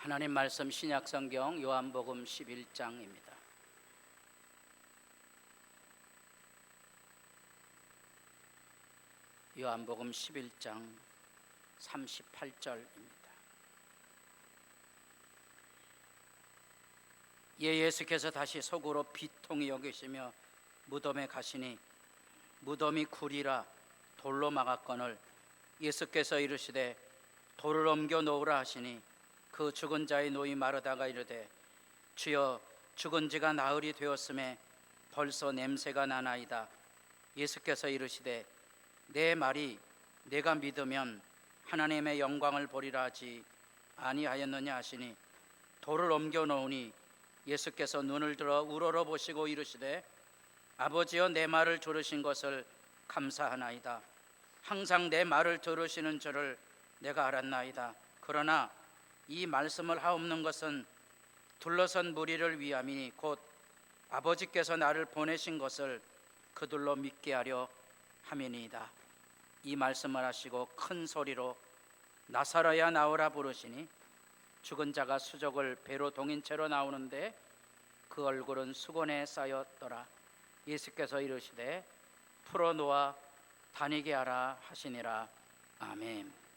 하나님 말씀 신약성경 요한복음 11장입니다. 요한복음 11장 38절입니다. 예수께서 다시 속으로 비통히 여기시며 무덤에 가시니 무덤이 굴이라 돌로 막았거늘 예수께서 이르시되 돌을 옮겨 놓으라 하시니 그 죽은 자의 노이 마르다가 이르되 주여 죽은 지가 나흘이 되었음에 벌써 냄새가 나나이다. 예수께서 이르시되 내 말이 내가 믿으면 하나님의 영광을 보리라 하지 아니하였느냐 하시니 돌을 옮겨 놓으니 예수께서 눈을 들어 우러러 보시고 이르시되 아버지여 내 말을 들으신 것을 감사하나이다. 항상 내 말을 들으시는 줄을 내가 알았나이다. 그러나 이 말씀을 하옵는 것은 둘러선 무리를 위함이니 곧 아버지께서 나를 보내신 것을 그들로 믿게 하려 함이니이다. 이 말씀을 하시고 큰 소리로 나사로야 나오라 부르시니 죽은 자가 수족을 배로 동인 채로 나오는데 그 얼굴은 수건에 쌓였더라. 예수께서 이르시되 풀어놓아 다니게 하라 하시니라. 아멘.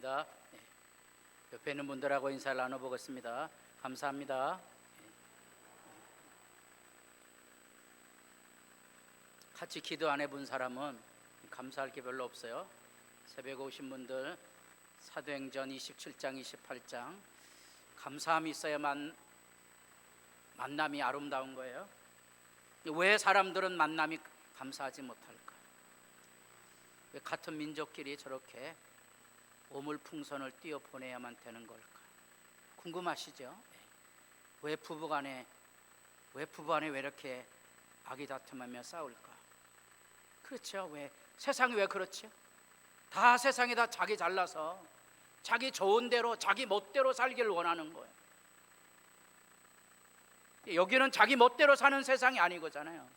감사합니다. 옆에 있는 분들하고 인사를 나눠보겠습니다. 감사합니다. 같이 기도 안 해본 사람은 감사할 게 별로 없어요. 새벽에 오신 분들 사도행전 27장 28장 감사함이 있어야만 만남이 아름다운 거예요. 왜 사람들은 만남이 감사하지 못할까? 왜 같은 민족끼리 저렇게 오물풍선을 띄어보내야만 되는 걸까? 궁금하시죠? 왜 부부간에 왜 이렇게 아기다툼하며 싸울까? 그렇죠. 왜 세상이 왜 그렇죠? 다 세상이 다 자기 잘나서 자기 좋은 대로 자기 멋대로 살기를 원하는 거예요. 여기는 자기 멋대로 사는 세상이 아니거잖아요.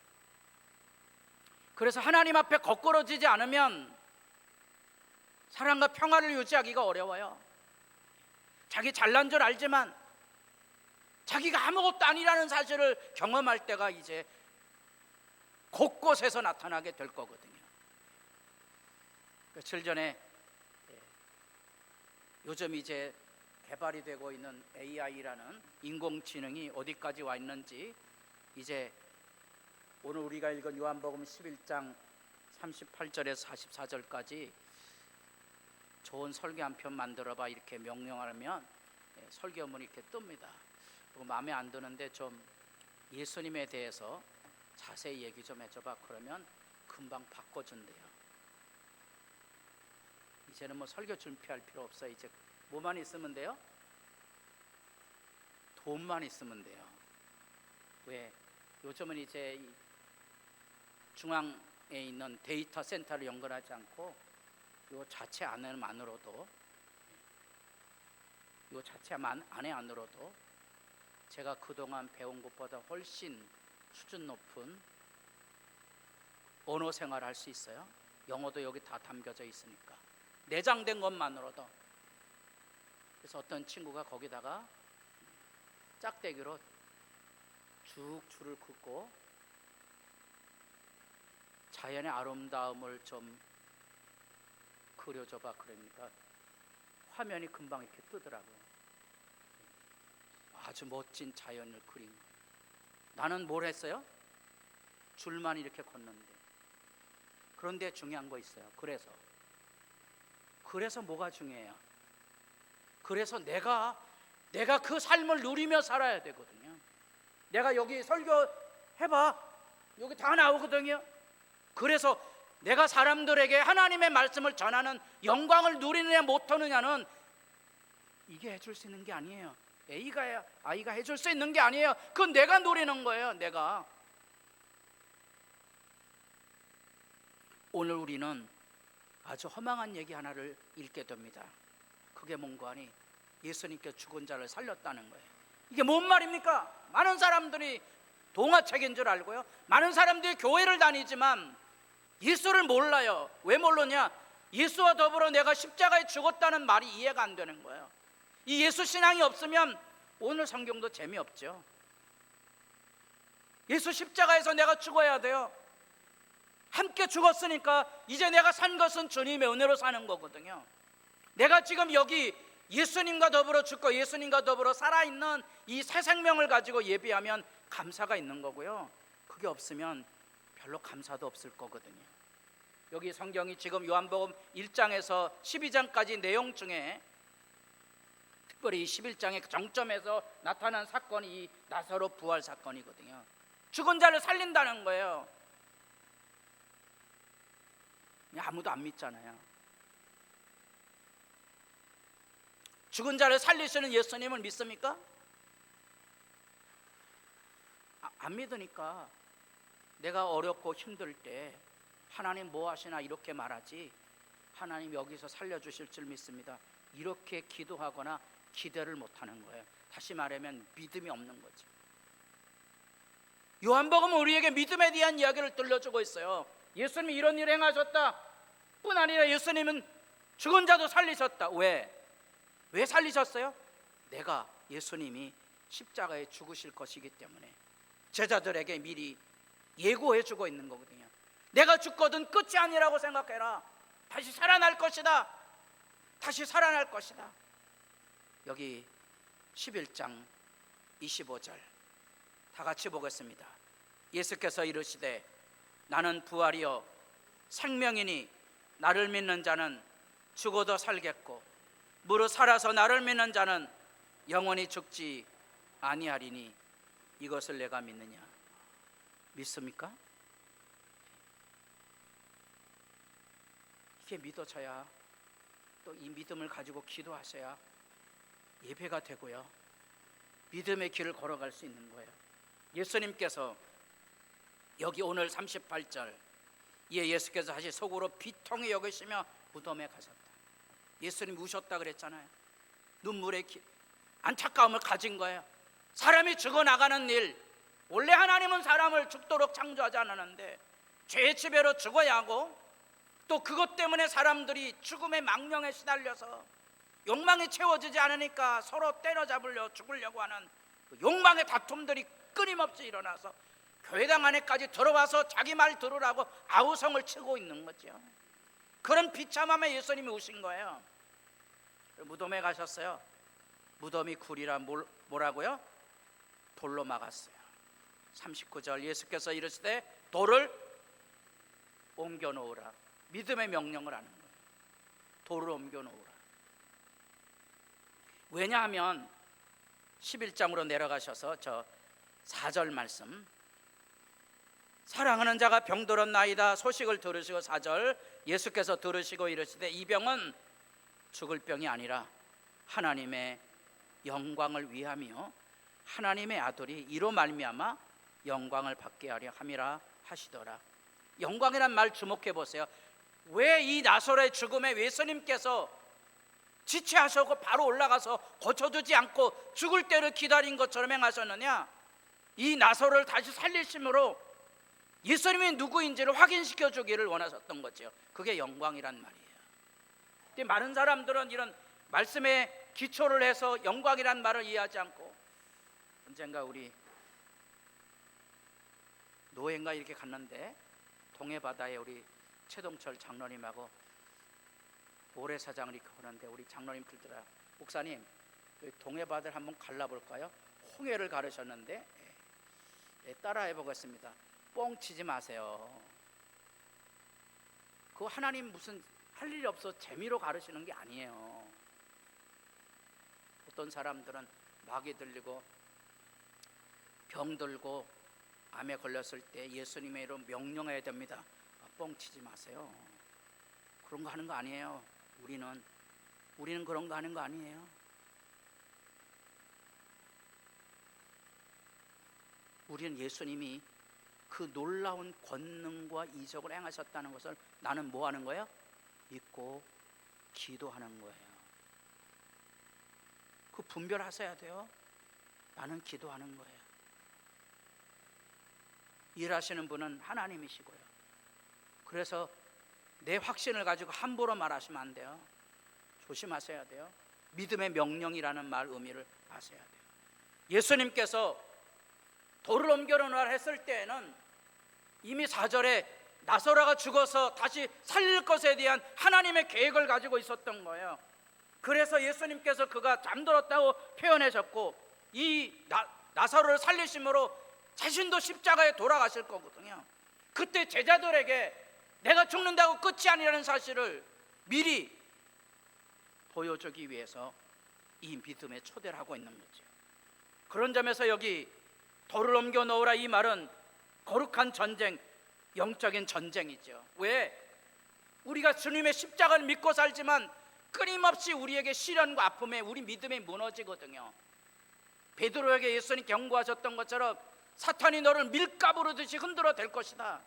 그래서 하나님 앞에 거꾸러지지 않으면 사랑과 평화를 유지하기가 어려워요. 자기 잘난 줄 알지만 자기가 아무것도 아니라는 사실을 경험할 때가 이제 곳곳에서 나타나게 될 거거든요. 며칠 전에 요즘 이제 개발이 되고 있는 AI라는 인공지능이 어디까지 와 있는지 이제 오늘 우리가 읽은 요한복음 11장 38절에서 44절까지 좋은 설교 한 편 만들어봐 이렇게 명령하면 설교문이 이렇게 뜹니다. 그리고 마음에 안 드는데 좀 예수님에 대해서 자세히 얘기 좀 해줘봐 그러면 금방 바꿔준대요. 이제는 뭐 설교 준비할 필요 없어요. 이제 뭐만 있으면 돼요? 돈만 있으면 돼요. 왜? 요즘은 이제 중앙에 있는 데이터 센터를 연결하지 않고 요 자체 안에만으로도 제가 그동안 배운 것보다 훨씬 수준 높은 언어 생활을 할 수 있어요. 영어도 여기 다 담겨져 있으니까 내장된 것만으로도. 그래서 어떤 친구가 거기다가 짝대기로 쭉 줄을 긋고 자연의 아름다움을 좀 그려줘봐 그러니까 화면이 금방 이렇게 뜨더라고요. 아주 멋진 자연을 그린 거예요. 나는 뭘 했어요? 줄만 이렇게 걷는데. 그런데 중요한 거 있어요. 그래서 뭐가 중요해요? 그래서 내가 그 삶을 누리며 살아야 되거든요. 내가 여기 설교해봐 여기 다 나오거든요. 그래서 내가 사람들에게 하나님의 말씀을 전하는 영광을 누리느냐 못하느냐는 이게 해줄 수 있는 게 아니에요. 아이가 해줄 수 있는 게 아니에요. 그건 내가 누리는 거예요. 내가. 오늘 우리는 아주 허망한 얘기 하나를 읽게 됩니다. 그게 뭔가 하니 예수님께 죽은 자를 살렸다는 거예요. 이게 뭔 말입니까? 많은 사람들이 동화책인 줄 알고요. 많은 사람들이 교회를 다니지만 예수를 몰라요. 왜 모르냐? 예수와 더불어 내가 십자가에 죽었다는 말이 이해가 안 되는 거예요. 이 예수 신앙이 없으면 오늘 성경도 재미없죠. 예수 십자가에서 내가 죽어야 돼요. 함께 죽었으니까 이제 내가 산 것은 주님의 은혜로 사는 거거든요. 내가 지금 여기 예수님과 더불어 죽고 예수님과 더불어 살아있는 이 새 생명을 가지고 예배하면 감사가 있는 거고요. 그게 없으면 별로 감사도 없을 거거든요. 여기 성경이 지금 요한복음 1장에서 12장까지 내용 중에 특별히 11장의 정점에서 나타난 사건이 이 나사로 부활 사건이거든요. 죽은 자를 살린다는 거예요. 아무도 안 믿잖아요. 죽은 자를 살리시는 예수님을 믿습니까? 안 믿으니까 내가 어렵고 힘들 때 하나님 뭐 하시나 이렇게 말하지 하나님 여기서 살려주실 줄 믿습니다 이렇게 기도하거나 기대를 못하는 거예요. 다시 말하면 믿음이 없는 거죠. 요한복음은 우리에게 믿음에 대한 이야기를 들려주고 있어요. 예수님이 이런 일을 행하셨다 뿐 아니라 예수님은 죽은 자도 살리셨다. 왜 살리셨어요? 내가 예수님이 십자가에 죽으실 것이기 때문에 제자들에게 미리 예고해 주고 있는 거거든요. 내가 죽거든 끝이 아니라고 생각해라. 다시 살아날 것이다. 다시 살아날 것이다. 여기 11장 25절 다 같이 보겠습니다. 예수께서 이르시되 나는 부활이요 생명이니 나를 믿는 자는 죽어도 살겠고 무릇 살아서 나를 믿는 자는 영원히 죽지 아니하리니 이것을 내가 믿느냐. 믿습니까? 이게 믿어져야 또 이 믿음을 가지고 기도하셔야 예배가 되고요, 믿음의 길을 걸어갈 수 있는 거예요. 예수님께서 여기 오늘 38절 이에 예수께서 다시 속으로 비통히 여기시며 무덤에 가셨다. 예수님 우셨다 그랬잖아요. 눈물의 안타까움을 가진 거예요. 사람이 죽어나가는 일, 원래 하나님은 사람을 죽도록 창조하지 않았는데 죄의 지배로 죽어야 하고 또 그것 때문에 사람들이 죽음의 망령에 시달려서 욕망이 채워지지 않으니까 서로 때려잡으려 죽으려고 하는 그 욕망의 다툼들이 끊임없이 일어나서 교회당 안에까지 들어와서 자기 말 들으라고 아우성을 치고 있는 거죠. 그런 비참함에 예수님이 오신 거예요. 무덤에 가셨어요. 무덤이 굴이라 뭐라고요? 돌로 막았어요. 39절 예수께서 이르시되 돌을 옮겨 놓으라. 믿음의 명령을 하는 거예요. 돌을 옮겨 놓으라. 왜냐하면 11장으로 내려가셔서 저 4절 말씀, 사랑하는 자가 병들었나이다 소식을 들으시고 4절 예수께서 들으시고 이르시되 이 병은 죽을 병이 아니라 하나님의 영광을 위하며 하나님의 아들이 이로 말미암아 영광을 받게 하려 함이라 하시더라. 영광이란 말 주목해 보세요. 왜 이 나사로의 죽음에 예수님께서 지체하셨고 바로 올라가서 고쳐주지 않고 죽을 때를 기다린 것처럼 행하셨느냐? 이 나사로를 다시 살리심으로 예수님이 누구인지를 확인시켜 주기를 원하셨던 거죠. 그게 영광이란 말이에요. 근데 많은 사람들은 이런 말씀에 기초를 해서 영광이란 말을 이해하지 않고 언젠가 우리 노예인가 이렇게 갔는데 동해바다에 우리 최동철 장로님하고 모래사장을 이렇게 보는데 우리 장로님 들더라. 목사님 동해바다를 한번 갈라볼까요? 홍해를 가르셨는데 따라해 보겠습니다. 뻥치지 마세요. 그거 하나님 무슨 할 일이 없어 재미로 가르치는 게 아니에요. 어떤 사람들은 마귀 들리고 병 들고 암에 걸렸을 때 예수님의 이름 명령해야 됩니다. 뻥치지 마세요. 그런 거 하는 거 아니에요. 우리는 그런 거 하는 거 아니에요. 우리는 예수님이 그 놀라운 권능과 이적을 행하셨다는 것을 나는 뭐 하는 거예요? 믿고 기도하는 거예요. 그 분별하셔야 돼요. 나는 기도하는 거예요. 일하시는 분은 하나님이시고요. 그래서 내 확신을 가지고 함부로 말하시면 안 돼요. 조심하셔야 돼요. 믿음의 명령이라는 말 의미를 아셔야 돼요. 예수님께서 돌을 옮겨놓으라 했을 때에는 이미 4절에 나사로가 죽어서 다시 살릴 것에 대한 하나님의 계획을 가지고 있었던 거예요. 그래서 예수님께서 그가 잠들었다고 표현하셨고 이 나사로를 살리심으로 자신도 십자가에 돌아가실 거거든요. 그때 제자들에게 내가 죽는다고 끝이 아니라는 사실을 미리 보여주기 위해서 이 믿음에 초대를 하고 있는 거죠. 그런 점에서 여기 돌을 옮겨 놓으라 이 말은 거룩한 전쟁, 영적인 전쟁이죠. 왜? 우리가 주님의 십자가를 믿고 살지만 끊임없이 우리에게 시련과 아픔에 우리 믿음이 무너지거든요. 베드로에게 예수님 경고하셨던 것처럼 사탄이 너를 밀가부로 듯이 흔들어 댈 것이다.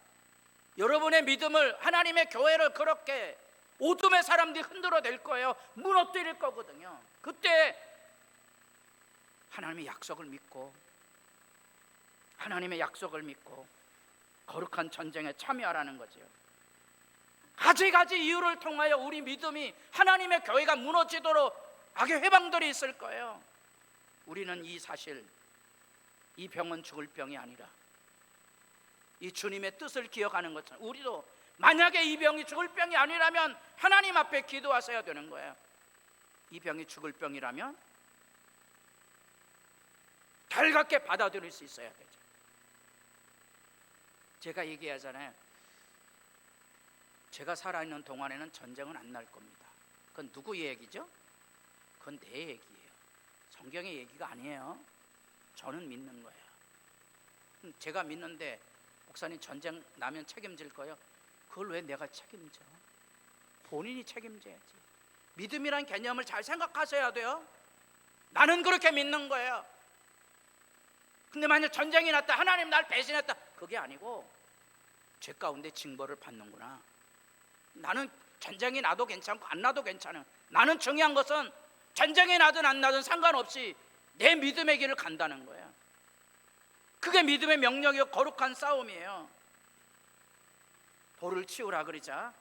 여러분의 믿음을, 하나님의 교회를 그렇게 어둠의 사람들이 흔들어 댈 거예요. 무너뜨릴 거거든요. 그때 하나님의 약속을 믿고 거룩한 전쟁에 참여하라는 거죠. 가지가지 이유를 통하여 우리 믿음이, 하나님의 교회가 무너지도록 악의 회방들이 있을 거예요. 우리는 이 사실, 이 병은 죽을 병이 아니라 이 주님의 뜻을 기억하는 것처럼 우리도 만약에 이 병이 죽을 병이 아니라면 하나님 앞에 기도하셔야 되는 거예요. 이 병이 죽을 병이라면 달갑게 받아들일 수 있어야 되죠. 제가 얘기하잖아요. 제가 살아있는 동안에는 전쟁은 안 날 겁니다. 그건 누구 얘기죠? 그건 내 얘기예요. 성경의 얘기가 아니에요. 저는 믿는 거예요. 제가 믿는데 목사님 전쟁 나면 책임질 거예요? 그걸 왜 내가 책임져? 본인이 책임져야지. 믿음이란 개념을 잘 생각하셔야 돼요. 나는 그렇게 믿는 거예요. 근데 만약 전쟁이 났다, 하나님 날 배신했다, 그게 아니고 죄 가운데 징벌을 받는구나. 나는 전쟁이 나도 괜찮고 안 나도 괜찮아요. 나는 중요한 것은 전쟁이 나든 안 나든 상관없이 내 믿음의 길을 간다는 거예요. 그게 믿음의 명령이고 거룩한 싸움이에요. 돌을 치우라 그러자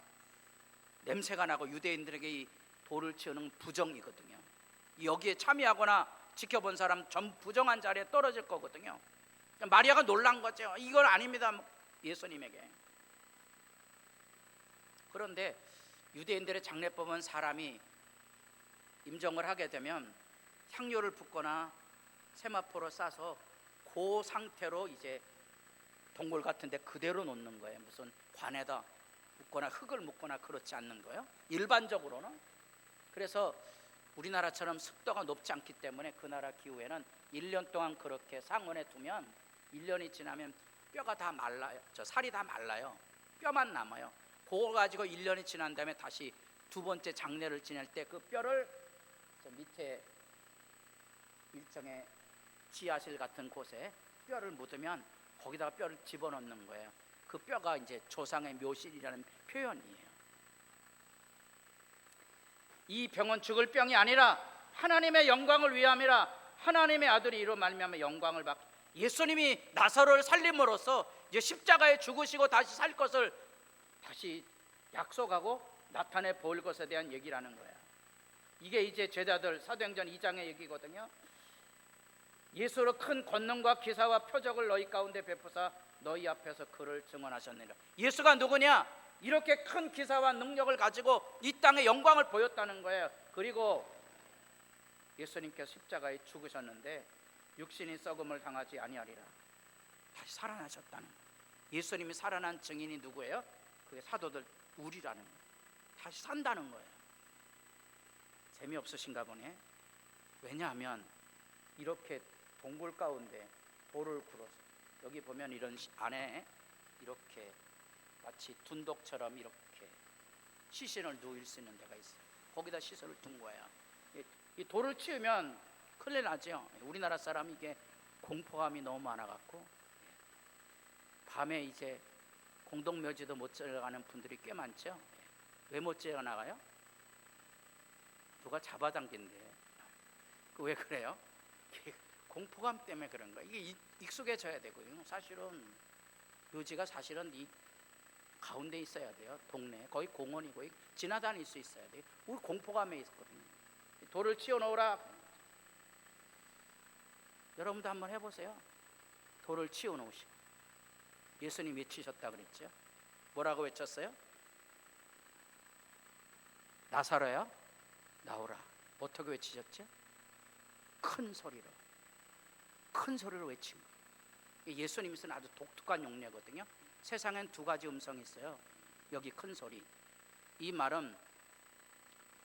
냄새가 나고 유대인들에게 이 돌을 치우는 부정이거든요. 여기에 참여하거나 지켜본 사람 전 부정한 자리에 떨어질 거거든요. 마리아가 놀란 거죠. 이건 아닙니다, 예수님에게. 그런데 유대인들의 장례법은 사람이 임종을 하게 되면 향료를 붓거나 세마포로 싸서 그 상태로 이제 동굴 같은데 그대로 놓는 거예요. 무슨 관에다 묻거나 흙을 묻거나 그렇지 않는 거예요, 일반적으로는. 그래서 우리나라처럼 습도가 높지 않기 때문에 그 나라 기후에는 1년 동안 그렇게 상온에 두면 1년이 지나면 뼈가 다 말라요. 살이 다 말라요. 뼈만 남아요. 그거 가지고 1년이 지난 다음에 다시 두 번째 장례를 지낼 때 그 뼈를 저 밑에 일종의 지하실 같은 곳에 뼈를 묻으면 거기다가 뼈를 집어넣는 거예요. 그 뼈가 이제 조상의 묘실이라는 표현이에요. 이 병은 죽을 병이 아니라 하나님의 영광을 위함이라. 하나님의 아들이 이로 말미암아 영광을 받고, 예수님이 나사로를 살림으로써 이제 십자가에 죽으시고 다시 살 것을 다시 약속하고 나타내 보일 것에 대한 얘기라는 거예요. 이게 이제 제자들 사도행전 2장의 얘기거든요. 예수로 큰 권능과 기사와 표적을 너희 가운데 베푸사 너희 앞에서 그를 증언하셨느니라. 예수가 누구냐? 이렇게 큰 기사와 능력을 가지고 이 땅에 영광을 보였다는 거예요. 그리고 예수님께서 십자가에 죽으셨는데 육신이 썩음을 당하지 아니하리라. 다시 살아나셨다는 거예요. 예수님이 살아난 증인이 누구예요? 그게 사도들 우리라는 거예요. 다시 산다는 거예요. 재미없으신가 보네. 왜냐하면 이렇게 동굴 가운데 돌을 굴어서, 여기 보면 이런 안에 이렇게 마치 둔독처럼 이렇게 시신을 누일 수 있는 데가 있어요. 거기다 시설을 둔 거예요. 이 돌을 치우면 큰일 나죠. 우리나라 사람이 이게 공포감이 너무 많아갖고 밤에 이제 공동묘지도 못 들어가는 분들이 꽤 많죠. 왜 못 들어가나가요? 누가 잡아당긴대. 왜 그래요? 공포감 때문에 그런 거예요. 이게 익숙해져야 되거든요. 사실은 묘지가 사실은 이 가운데 있어야 돼요. 동네 거의 공원이고 지나다닐 수 있어야 돼요. 우리 공포감에 있거든요. 돌을 치워놓으라. 여러분도 한번 해보세요. 돌을 치워놓으시고. 예수님 외치셨다 그랬죠. 뭐라고 외쳤어요? 나사로야 나오라. 어떻게 외치셨죠? 큰 소리로 외친 거예요. 예수님이 쓰는 아주 독특한 용례거든요. 세상엔 두 가지 음성이 있어요. 여기 큰 소리. 이 말은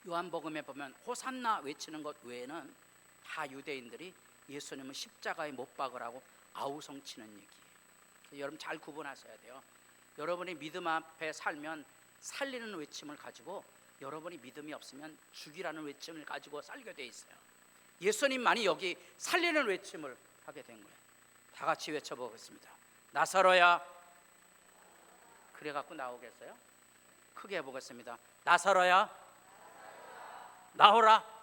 요한복음에 보면 호산나 외치는 것 외에는 다 유대인들이 예수님을 십자가에 못 박으라고 아우성 치는 얘기예요. 여러분 잘 구분하셔야 돼요. 여러분이 믿음 앞에 살면 살리는 외침을 가지고, 여러분이 믿음이 없으면 죽이라는 외침을 가지고 살게 돼 있어요. 예수님만이 여기 살리는 외침을 하게 된 거예요. 다 같이 외쳐보겠습니다. 나사로야. 그래갖고 나오겠어요? 크게 해보겠습니다. 나사로야 나오라.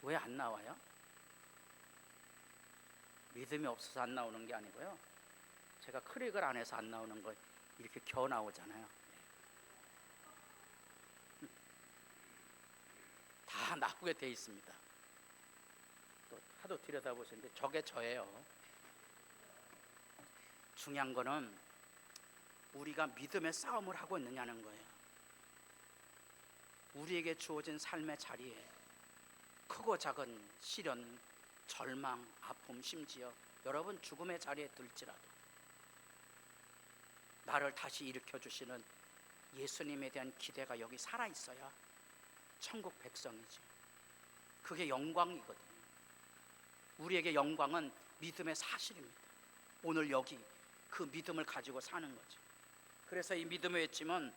왜 안 나와요? 믿음이 없어서 안 나오는 게 아니고요. 제가 클릭을 안 해서 안 나오는 거 이렇게 겨 나오잖아요. 다 나오게 돼 있습니다. 또 하도 들여다보시는데 저게 저예요. 중요한 거는 우리가 믿음의 싸움을 하고 있느냐는 거예요. 우리에게 주어진 삶의 자리에 크고 작은 시련, 절망, 아픔, 심지어 여러분 죽음의 자리에 들지라도 나를 다시 일으켜 주시는 예수님에 대한 기대가 여기 살아있어야 천국 백성이지. 그게 영광이거든요. 우리에게 영광은 믿음의 사실입니다. 오늘 여기 그 믿음을 가지고 사는 거죠. 그래서 이 믿음의 외침은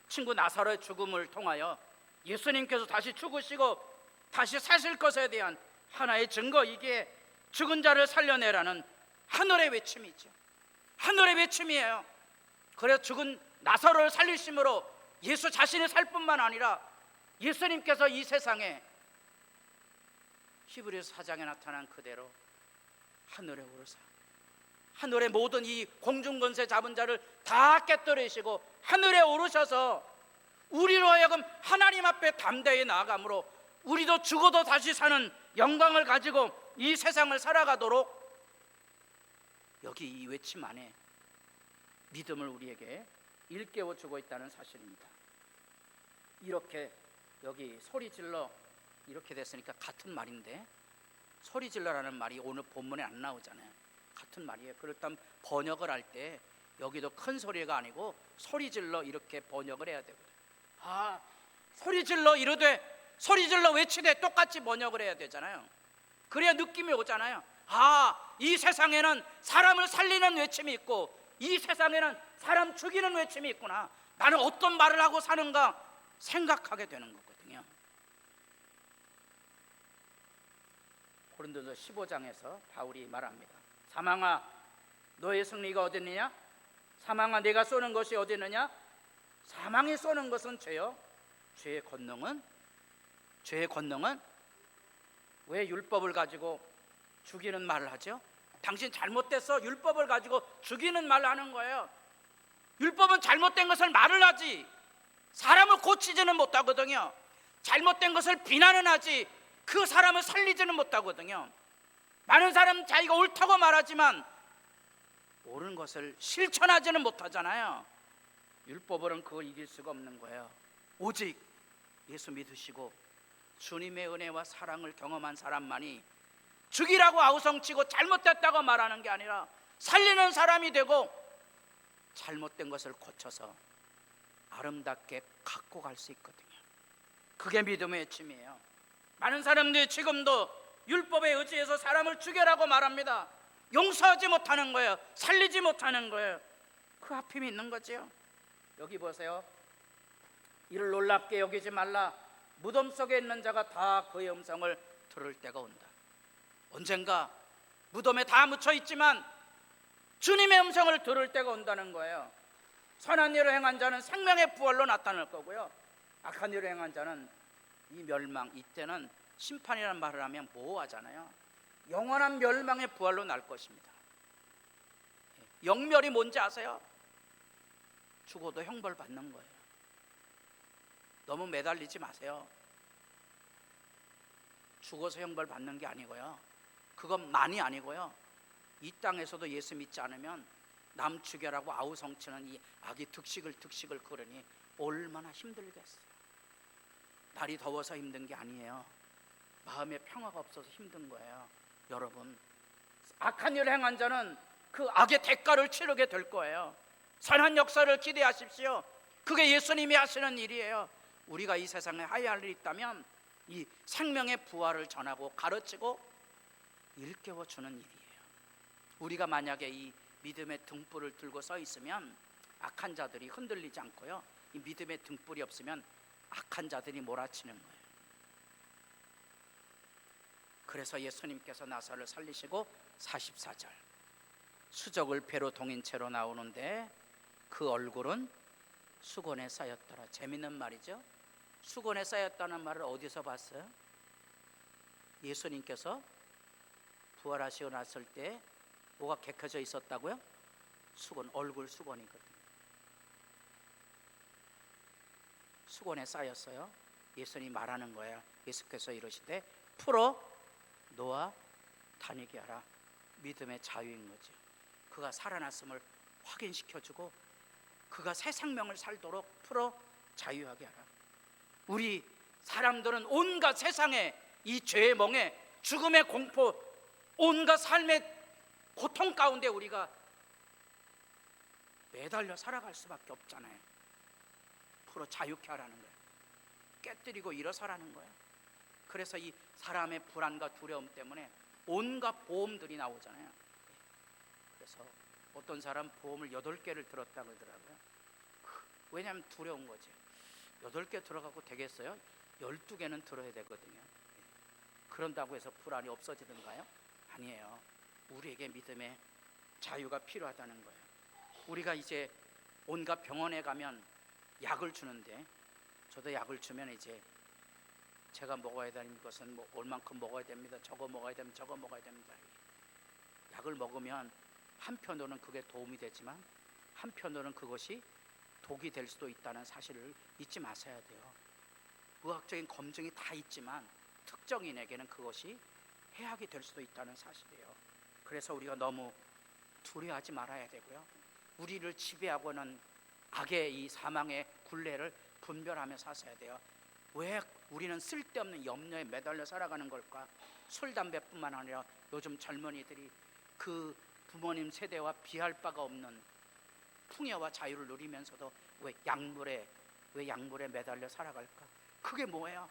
친구 나사로의 죽음을 통하여 예수님께서 다시 죽으시고 다시 사실 것에 대한 하나의 증거, 이게 죽은 자를 살려내라는 하늘의 외침이죠. 하늘의 외침이에요. 그래서 죽은 나사로를 살리심으로 예수 자신이 살 뿐만 아니라 예수님께서 이 세상에 히브리서 4장에 나타난 그대로 하늘에 오르사 하늘의 모든 이 공중권세 잡은 자를 다 깨뜨리시고 하늘에 오르셔서 우리로 하여금 하나님 앞에 담대히 나아감으로 우리도 죽어도 다시 사는 영광을 가지고 이 세상을 살아가도록 여기 이 외침 안에 믿음을 우리에게 일깨워 주고 있다는 사실입니다. 이렇게 여기 소리질러 이렇게 됐으니까 같은 말인데 소리질러라는 말이 오늘 본문에 안 나오잖아요. 같은 말이에요. 그렇다면 번역을 할 때 여기도 큰 소리가 아니고 소리질러 이렇게 번역을 해야 되거든요. 아, 소리질러 이러되 소리질러 외치되 똑같이 번역을 해야 되잖아요. 그래야 느낌이 오잖아요. 아, 이 세상에는 사람을 살리는 외침이 있고 이 세상에는 사람 죽이는 외침이 있구나. 나는 어떤 말을 하고 사는가 생각하게 되는 거거든요. 고린도서 15장에서 바울이 말합니다. 사망아, 너의 승리가 어디 있느냐? 사망아, 내가 쏘는 것이 어디 있느냐? 사망이 쏘는 것은 죄요. 죄의 권능은 왜 율법을 가지고 죽이는 말을 하죠? 당신 잘못됐어. 율법을 가지고 죽이는 말을 하는 거예요. 율법은 잘못된 것을 말을 하지 사람을 고치지는 못하거든요. 잘못된 것을 비난은 하지 그 사람을 살리지는 못하거든요. 많은 사람은 자기가 옳다고 말하지만 옳은 것을 실천하지는 못하잖아요. 율법으로는 그걸 이길 수가 없는 거예요. 오직 예수 믿으시고 주님의 은혜와 사랑을 경험한 사람만이 죽이라고 아우성치고 잘못됐다고 말하는 게 아니라 살리는 사람이 되고 잘못된 것을 고쳐서 아름답게 갖고 갈 수 있거든요. 그게 믿음의 외침이에요. 많은 사람들이 지금도 율법에 의지해서 사람을 죽여라고 말합니다. 용서하지 못하는 거예요. 살리지 못하는 거예요. 그 아픔이 있는 거죠. 여기 보세요. 이를 놀랍게 여기지 말라. 무덤 속에 있는 자가 다 그의 음성을 들을 때가 온다. 언젠가 무덤에 다 묻혀 있지만 주님의 음성을 들을 때가 온다는 거예요. 선한 일을 행한 자는 생명의 부활로 나타날 거고요. 악한 일을 행한 자는 이 멸망, 이때는 심판이라는 말을 하면 모호하잖아요. 영원한 멸망의 부활로 날 것입니다. 영멸이 뭔지 아세요? 죽어도 형벌 받는 거예요. 너무 매달리지 마세요. 죽어서 형벌 받는 게 아니고요. 그것만이 아니고요. 이 땅에서도 예수 믿지 않으면 남 죽여라고 아우성치는 이 악이 득식을 그러니 얼마나 힘들겠어요. 날이 더워서 힘든 게 아니에요. 마음에 평화가 없어서 힘든 거예요. 여러분, 악한 일을 행한 자는 그 악의 대가를 치르게 될 거예요. 선한 역사를 기대하십시오. 그게 예수님이 하시는 일이에요. 우리가 이 세상에 해야 할 일이 있다면 이 생명의 부활을 전하고 가르치고 일깨워주는 일이에요. 우리가 만약에 이 믿음의 등불을 들고 서 있으면 악한 자들이 흔들리지 않고요, 이 믿음의 등불이 없으면 악한 자들이 몰아치는 거예요. 그래서 예수님께서 나사로를 살리시고 44절 수적을 배로 동인 채로 나오는데 그 얼굴은 수건에 쌓였더라. 재밌는 말이죠. 수건에 쌓였다는 말을 어디서 봤어요? 예수님께서 부활하시고 났을 때 뭐가 개켜져 있었다고요? 수건, 얼굴 수건이거든요. 수건에 쌓였어요. 예수님이 말하는 거예요. 예수께서 이러시되 풀어 놓아 다니게 하라. 믿음의 자유인 거죠. 그가 살아났음을 확인시켜주고 그가 새 생명을 살도록 풀어 자유하게 하라. 우리 사람들은 온갖 세상에 이 죄의 멍에 죽음의 공포, 온갖 삶의 고통 가운데 우리가 매달려 살아갈 수밖에 없잖아요. 프로 자유케 하라는 거예요. 깨뜨리고 일어서라는 거예요. 그래서 이 사람의 불안과 두려움 때문에 온갖 보험들이 나오잖아요. 그래서 어떤 사람 보험을 8개를 들었다고 그러더라고요. 왜냐하면 두려운 거죠. 8개 들어가고 되겠어요? 12개는 들어야 되거든요. 그런다고 해서 불안이 없어지던가요? 아니에요. 우리에게 믿음의 자유가 필요하다는 거예요. 우리가 이제 온갖 병원에 가면 약을 주는데, 저도 약을 주면 이제 제가 먹어야 되는 것은 뭐 얼만큼 먹어야 됩니다, 저거 먹어야 됩니다, 저거 먹어야 됩니다. 약을 먹으면 한편으로는 그게 도움이 되지만 한편으로는 그것이 독이 될 수도 있다는 사실을 잊지 마셔야 돼요. 의학적인 검증이 다 있지만 특정인에게는 그것이 해악이 될 수도 있다는 사실이에요. 그래서 우리가 너무 두려워하지 말아야 되고요. 우리를 지배하고는 악의 이 사망의 굴레를 분별하며 사셔야 돼요. 왜 우리는 쓸데없는 염려에 매달려 살아가는 걸까? 술, 담배뿐만 아니라 요즘 젊은이들이 그 부모님 세대와 비할 바가 없는 풍요와 자유를 누리면서도 왜 약물에 매달려 살아갈까? 그게 뭐예요?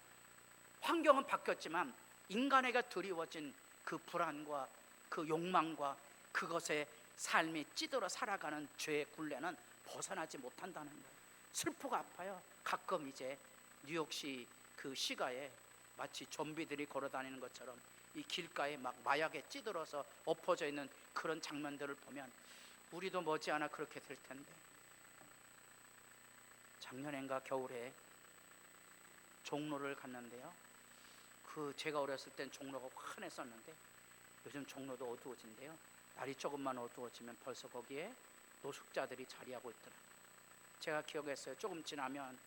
환경은 바뀌었지만 인간에게 드리워진 그 불안과 그 욕망과 그것에 삶이 찌들어 살아가는 죄의 굴레는 벗어나지 못한다는 거예요. 슬프고 아파요. 가끔 이제 뉴욕시 그 시가에 마치 좀비들이 걸어다니는 것처럼 이 길가에 막 마약에 찌들어서 엎어져 있는 그런 장면들을 보면 우리도 머지않아 그렇게 될 텐데, 작년인가 겨울에 종로를 갔는데요. 제가 어렸을 땐 종로가 환했었는데 요즘 종로도 어두워진대요. 날이 조금만 어두워지면 벌써 거기에 노숙자들이 자리하고 있더라고요. 제가 기억했어요. 조금 지나면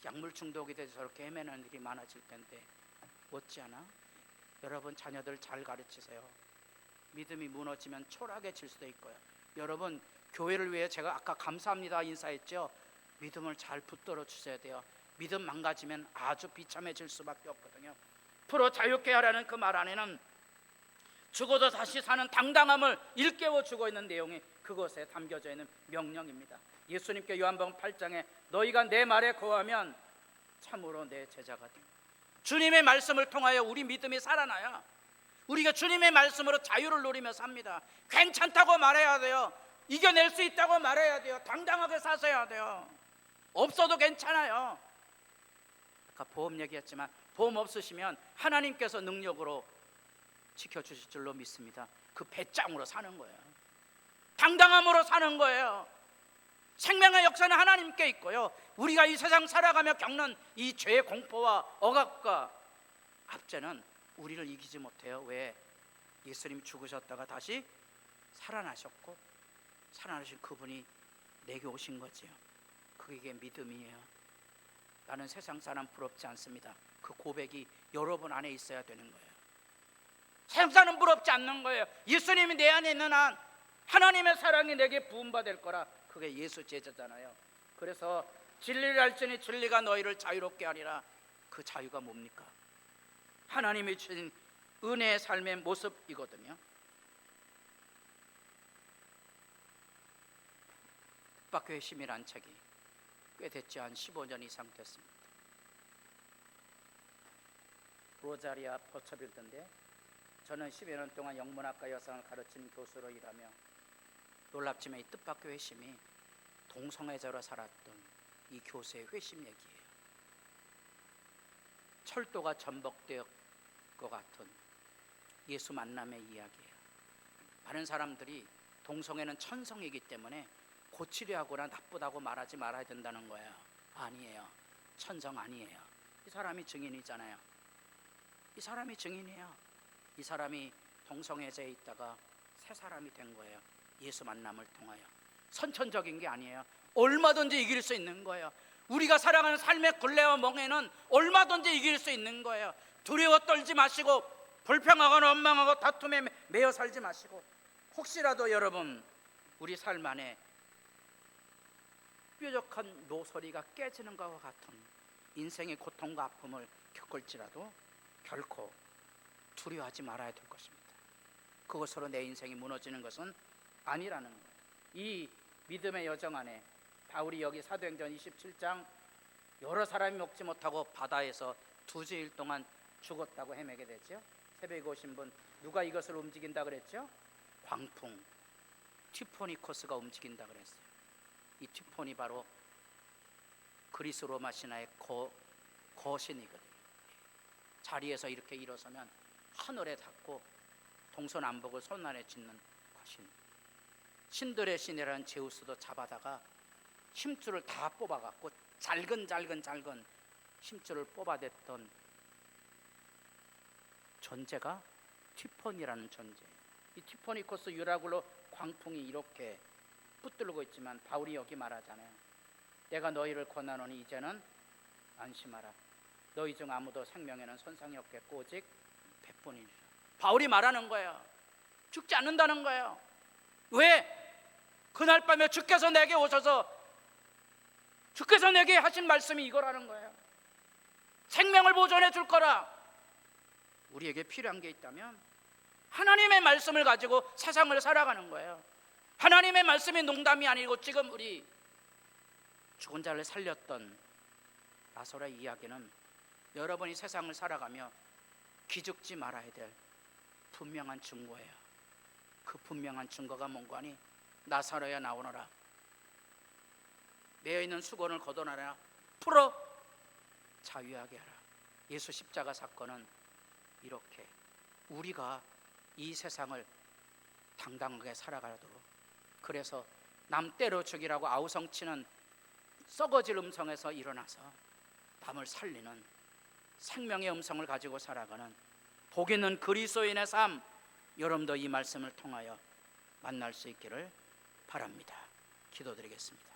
약물 중독이 돼서 저렇게 헤매는 일이 많아질 텐데 못지않아 여러분 자녀들 잘 가르치세요. 믿음이 무너지면 초라해질 수도 있고요. 여러분 교회를 위해 제가 아까 감사합니다 인사했죠. 믿음을 잘 붙들어 주셔야 돼요. 믿음 망가지면 아주 비참해질 수밖에 없거든요. 프로 자유케 하라는 그 말 안에는 죽어도 다시 사는 당당함을 일깨워 주고 있는 내용이 그것에 담겨져 있는 명령입니다. 예수님께 요한복음 8장에 너희가 내 말에 거하면 참으로 내 제자가 돼. 주님의 말씀을 통하여 우리 믿음이 살아나야 우리가 주님의 말씀으로 자유를 누리며 삽니다. 괜찮다고 말해야 돼요. 이겨낼 수 있다고 말해야 돼요. 당당하게 사셔야 돼요. 없어도 괜찮아요. 아까 보험 얘기했지만 보험 없으시면 하나님께서 능력으로 지켜주실 줄로 믿습니다. 그 배짱으로 사는 거예요. 당당함으로 사는 거예요. 생명의 역사는 하나님께 있고요. 우리가 이 세상 살아가며 겪는 이 죄의 공포와 억압과 압제는 우리를 이기지 못해요. 왜? 예수님이 죽으셨다가 다시 살아나셨고 살아나신 그분이 내게 오신 거지요. 그게 믿음이에요. 나는 세상 사람 부럽지 않습니다. 그 고백이 여러분 안에 있어야 되는 거예요. 세상 사람 부럽지 않는 거예요. 예수님이 내 안에 있는 한 하나님의 사랑이 내게 부음받을 거라. 그게 예수 제자잖아요. 그래서 진리를 알지니 진리가 너희를 자유롭게 하리라. 그 자유가 뭡니까? 하나님이 주신 은혜의 삶의 모습이거든요. 북박교회 심이란 책이 꽤 됐지, 한 15년 이상 됐습니다. 로자리아 버처빌드인데 저는 10여 년 동안 영문학과 여성을 가르치는 교수로 일하며 놀랍지만 이 뜻밖의 회심이 동성애자로 살았던 이 교수의 회심 얘기예요. 철도가 전복될 것 같은 예수 만남의 이야기예요. 많은 사람들이 동성애는 천성이기 때문에 고치려 하거나 나쁘다고 말하지 말아야 된다는 거예요. 아니에요. 천성 아니에요. 이 사람이 증인이잖아요. 이 사람이 증인이에요. 이 사람이 동성애자에 있다가 새 사람이 된 거예요. 예수 만남을 통하여. 선천적인 게 아니에요. 얼마든지 이길 수 있는 거예요. 우리가 살아가는 삶의 굴레와 멍에는 얼마든지 이길 수 있는 거예요. 두려워 떨지 마시고 불평하거나 원망하고 다툼에 매여 살지 마시고, 혹시라도 여러분 우리 삶 안에 뾰족한 모서리가 깨지는 것과 같은 인생의 고통과 아픔을 겪을지라도 결코 두려워하지 말아야 될 것입니다. 그것으로 내 인생이 무너지는 것은 아니라는 거예요. 이 믿음의 여정 안에 바울이 여기 사도행전 27장 여러 사람이 먹지 못하고 바다에서 2주일 동안 죽었다고 헤매게 됐죠. 새벽에 오신 분, 누가 이것을 움직인다 그랬죠? 광풍, 티포니코스가 움직인다 그랬어요. 이 티포니 바로 그리스 로마 신화의 거신이거든요. 자리에서 이렇게 일어서면 하늘에 닿고 동서남북을 손안에 쥐는 거신. 신들의 신이라는 제우스도 잡아다가 힘줄을 다 뽑아갖고 잘근 힘줄을 뽑아댔던 존재가 티폰이라는 존재. 이 티포니코스 유라굴로 광풍이 이렇게 붙들고 있지만 바울이 여기 말하잖아요. 내가 너희를 권하노니 이제는 안심하라. 너희 중 아무도 생명에는 손상이 없겠고 오직 배뿐이니라. 바울이 말하는 거예요. 죽지 않는다는 거예요. 왜? 그날 밤에 주께서 내게 오셔서 주께서 내게 하신 말씀이 이거라는 거예요. 생명을 보존해 줄 거라. 우리에게 필요한 게 있다면 하나님의 말씀을 가지고 세상을 살아가는 거예요. 하나님의 말씀이 농담이 아니고 지금 우리 죽은 자를 살렸던 나사로의 이야기는 여러분이 세상을 살아가며 기죽지 말아야 될 분명한 증거예요. 그 분명한 증거가 뭔가 하니 나사로야 나오너라. 매여있는 수건을 걷어내라. 풀어 자유하게 하라. 예수 십자가 사건은 이렇게 우리가 이 세상을 당당하게 살아가도록, 그래서 남 때려 죽이라고 아우성치는 썩어질 음성에서 일어나서 남을 살리는 생명의 음성을 가지고 살아가는 복 있는 그리스도인의 삶, 여러분도 이 말씀을 통하여 만날 수 있기를 바랍니다. 기도드리겠습니다.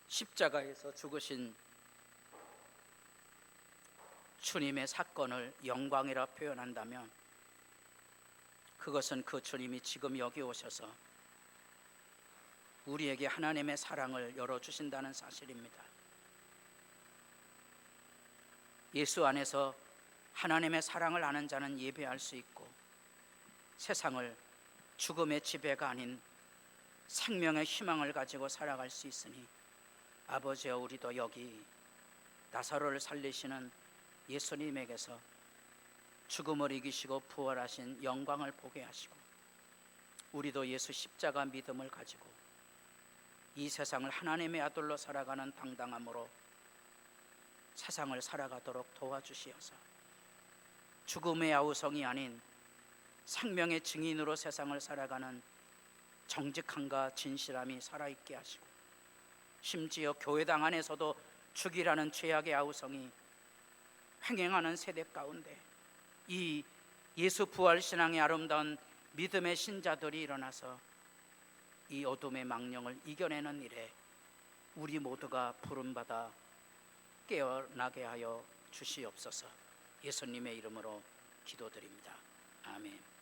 십자가에서 죽으신 주님의 사건을 영광이라 표현한다면 그것은 그 주님이 지금 여기 오셔서 우리에게 하나님의 사랑을 열어주신다는 사실입니다. 예수 안에서 하나님의 사랑을 아는 자는 예배할 수 있고 세상을 죽음의 지배가 아닌 생명의 희망을 가지고 살아갈 수 있으니 아버지여, 우리도 여기 나사로를 살리시는 예수님에게서 죽음을 이기시고 부활하신 영광을 보게 하시고 우리도 예수 십자가 믿음을 가지고 이 세상을 하나님의 아들로 살아가는 당당함으로 세상을 살아가도록 도와주시어서 죽음의 아우성이 아닌 생명의 증인으로 세상을 살아가는 정직함과 진실함이 살아있게 하시고 심지어 교회당 안에서도 죽이라는 죄악의 아우성이 횡행하는 세대 가운데 이 예수 부활 신앙의 아름다운 믿음의 신자들이 일어나서 이 어둠의 망령을 이겨내는 일에 우리 모두가 부름받아 깨어나게 하여 주시옵소서. 예수님의 이름으로 기도드립니다. 아멘.